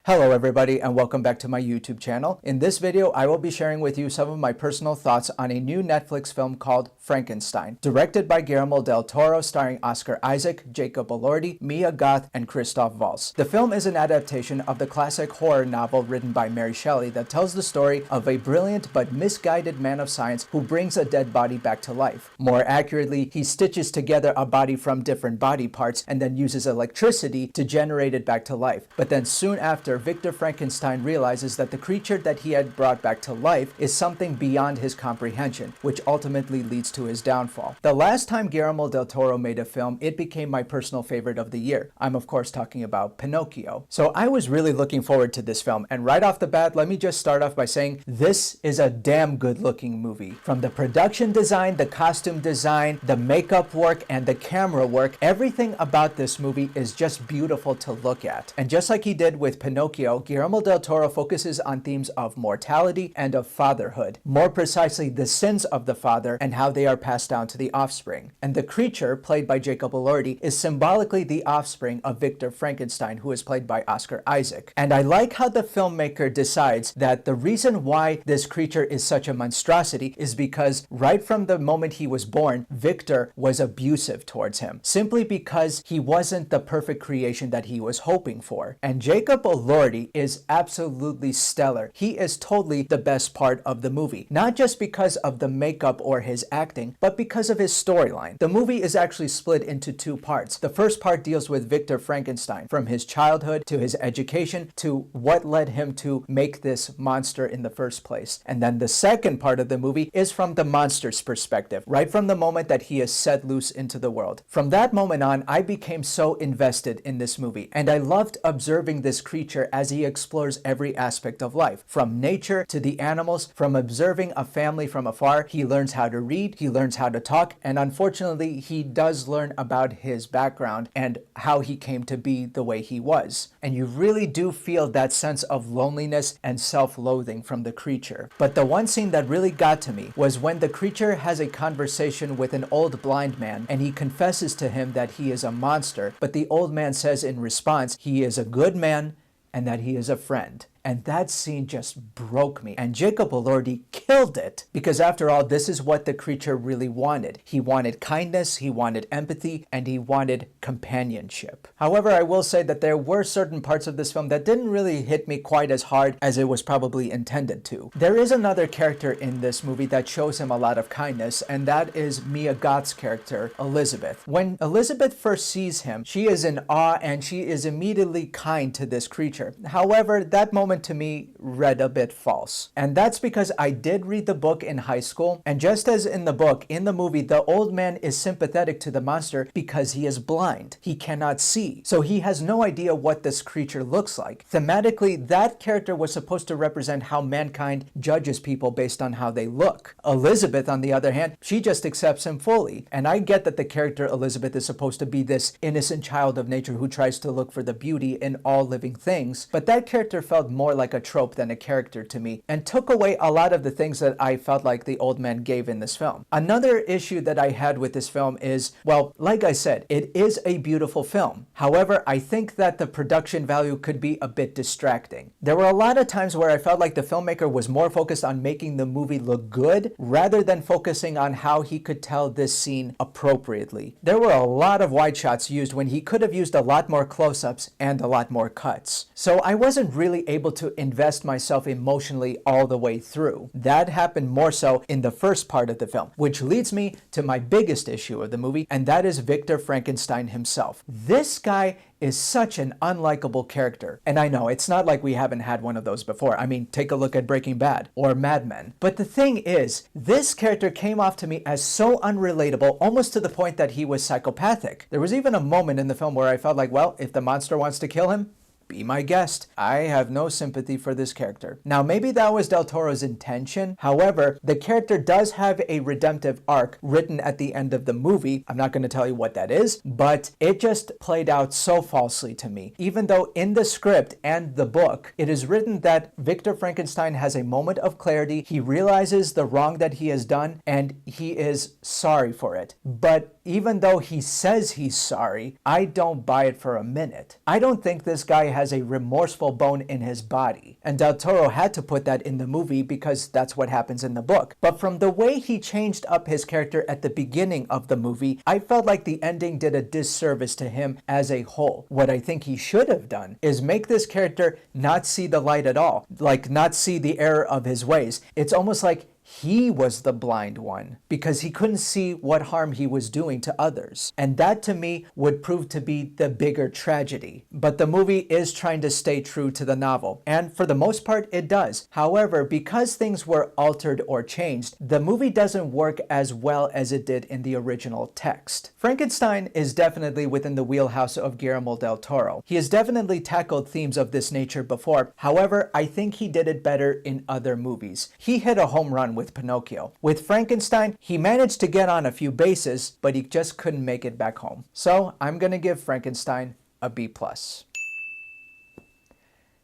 Hello everybody and welcome back to my YouTube channel. In this video, I will be sharing with you some of my personal thoughts on a new Netflix film called Frankenstein, directed by Guillermo del Toro, starring Oscar Isaac, Jacob Elordi, Mia Goth, and Christoph Waltz. The film is an adaptation of the classic horror novel written by Mary Shelley that tells the story of a brilliant but misguided man of science who brings a dead body back to life. More accurately, he stitches together a body from different body parts and then uses electricity to generate it back to life. But then soon after, Victor Frankenstein realizes that the creature that he had brought back to life is something beyond his comprehension, which ultimately leads to his downfall. The last time Guillermo del Toro made a film, it became my personal favorite of the year. I'm of course talking about Pinocchio. So I was really looking forward to this film, and right off the bat, let me just start off by saying this is a damn good looking movie. From the production design, the costume design, the makeup work, and the camera work, everything about this movie is just beautiful to look at. And just like he did with Pinocchio, Guillermo del Toro focuses on themes of mortality and of fatherhood, more precisely the sins of the father and how they are passed down to the offspring. And the creature, played by Jacob Elordi, is symbolically the offspring of Victor Frankenstein, who is played by Oscar Isaac. And I like how the filmmaker decides that the reason why this creature is such a monstrosity is because right from the moment he was born, Victor was abusive towards him, simply because he wasn't the perfect creation that he was hoping for. And Jacob Elordi is absolutely stellar. He is totally the best part of the movie, not just because of the makeup or his acting, but because of his storyline. The movie is actually split into two parts. The first part deals with Victor Frankenstein, from his childhood to his education to what led him to make this monster in the first place. And then the second part of the movie is from the monster's perspective, right from the moment that he is set loose into the world. From that moment on, I became so invested in this movie, and I loved observing this creature as he explores every aspect of life, from nature to the animals. From observing a family from afar, he learns how to read, he learns how to talk, and unfortunately, he does learn about his background and how he came to be the way he was. And you really do feel that sense of loneliness and self-loathing from the creature. But the one scene that really got to me was when the creature has a conversation with an old blind man, and he confesses to him that he is a monster, but the old man says in response, he is a good man and that he is a friend. And that scene just broke me. And Jacob Elordi killed it, because after all, this is what the creature really wanted. He wanted kindness, he wanted empathy, and he wanted companionship. However, I will say that there were certain parts of this film that didn't really hit me quite as hard as it was probably intended to. There is another character in this movie that shows him a lot of kindness, and that is Mia Goth's character, Elizabeth. When Elizabeth first sees him, she is in awe and she is immediately kind to this creature. However, that moment to me read a bit false. And that's because I did read the book in high school, and just as in the book, in the movie, the old man is sympathetic to the monster because he is blind. He cannot see. So he has no idea what this creature looks like. Thematically, that character was supposed to represent how mankind judges people based on how they look. Elizabeth, on the other hand, she just accepts him fully. And I get that the character Elizabeth is supposed to be this innocent child of nature who tries to look for the beauty in all living things, but that character felt more like a trope than a character to me, and took away a lot of the things that I felt like the old man gave in this film. Another issue that I had with this film is, well, like I said, it is a beautiful film. However, I think that the production value could be a bit distracting. There were a lot of times where I felt like the filmmaker was more focused on making the movie look good rather than focusing on how he could tell this scene appropriately. There were a lot of wide shots used when he could have used a lot more close-ups and a lot more cuts. So I wasn't really able to invest myself emotionally all the way through. That happened more so in the first part of the film, which leads me to my biggest issue of the movie, and that is Victor Frankenstein himself. This guy is such an unlikable character. And I know, it's not like we haven't had one of those before. I mean, take a look at Breaking Bad or Mad Men. But the thing is, this character came off to me as so unrelatable, almost to the point that he was psychopathic. There was even a moment in the film where I felt like, well, if the monster wants to kill him, be my guest. I have no sympathy for this character. Now, maybe that was Del Toro's intention. However, the character does have a redemptive arc written at the end of the movie. I'm not going to tell you what that is, but it just played out so falsely to me. Even though in the script and the book, it is written that Victor Frankenstein has a moment of clarity. He realizes the wrong that he has done, and he is sorry for it. But even though he says he's sorry, I don't buy it for a minute. I don't think this guy has a remorseful bone in his body. And Del Toro had to put that in the movie because that's what happens in the book. But from the way he changed up his character at the beginning of the movie, I felt like the ending did a disservice to him as a whole. What I think he should have done is make this character not see the light at all, like not see the error of his ways. It's almost like he was the blind one because he couldn't see what harm he was doing to others. And that to me would prove to be the bigger tragedy. But the movie is trying to stay true to the novel, and for the most part it does. However, because things were altered or changed, the movie doesn't work as well as it did in the original text. Frankenstein is definitely within the wheelhouse of Guillermo del Toro. He has definitely tackled themes of this nature before. However, I think he did it better in other movies. He hit a home run with Pinocchio. With Frankenstein, he managed to get on a few bases, but he just couldn't make it back home. So I'm gonna give Frankenstein a B+.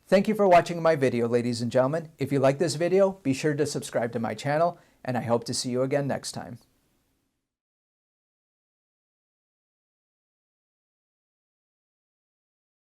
Thank you for watching my video, ladies and gentlemen. If you like this video, be sure to subscribe to my channel, and I hope to see you again next time.